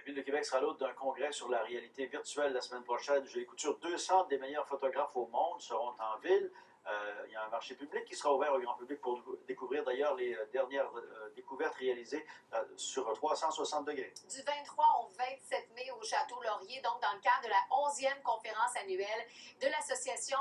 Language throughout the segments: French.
La Ville de Québec sera l'hôte d'un congrès sur la réalité virtuelle la semaine prochaine. Julie Couture, 200 des meilleurs photographes au monde seront en ville. Il y a un marché public qui sera ouvert au grand public pour découvrir d'ailleurs les dernières découvertes réalisées sur 360 degrés. Du 23 au 27 mai au Château Laurier, donc dans le cadre de la 11e conférence annuelle de l'Association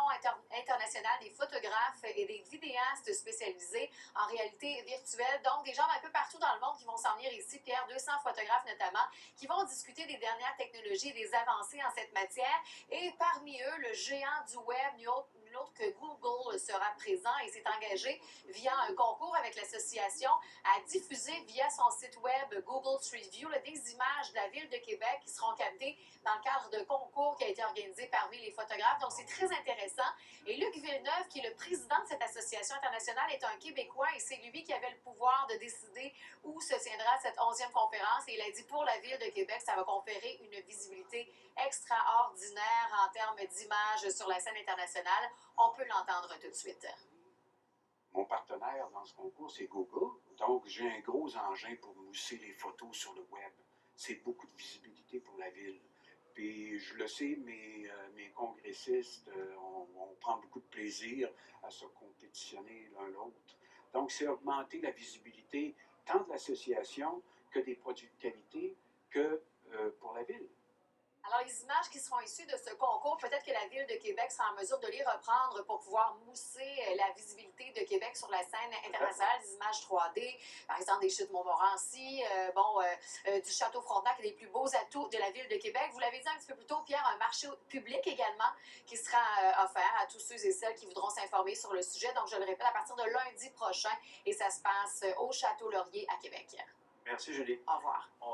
internationale des photographes et des vidéastes spécialisés en réalité virtuelle. Donc des gens un peu partout dans le monde qui vont s'en venir ici, Pierre, 200 photographes notamment, qui vont discuter des dernières technologies et des avancées en cette matière. Et parmi eux, le géant du web, nul autre que Google sera présent et s'est engagé via un concours avec l'association à diffuser via son site web Google Street View des images de la Ville de Québec qui seront captées dans le cadre d'un concours qui a été organisé parmi les photographes. Donc c'est très intéressant. Et Luc Villeneuve, qui est le président de cette association internationale, est un Québécois et c'est lui qui avait le pouvoir de décider où se tiendra cette 11e conférence. Et il a dit pour la Ville de Québec, ça va conférer une visibilité extraordinaire en termes d'images sur la scène internationale. On peut l'entendre tout de suite. Mon partenaire dans ce concours, c'est Google. Donc, j'ai un gros engin pour mousser les photos sur le web. C'est beaucoup de visibilité pour la ville. Puis, je le sais, mes congressistes, on prend beaucoup de plaisir à se compétitionner l'un l'autre. Donc, c'est augmenter la visibilité tant de l'association que des produits de qualité que pour la ville. Alors, les images qui seront issues de ce concours, peut-être que la Ville de Québec sera en mesure de les reprendre pour pouvoir mousser la visibilité de Québec sur la scène internationale, des images 3D, par exemple des chutes Montmorency, du Château Frontenac et des plus beaux atouts de la Ville de Québec. Vous l'avez dit un petit peu plus tôt, Pierre, un marché public également qui sera offert à tous ceux et celles qui voudront s'informer sur le sujet. Donc, je le répète, à partir de lundi prochain, et ça se passe au Château Laurier à Québec. Merci, Julie. Au revoir.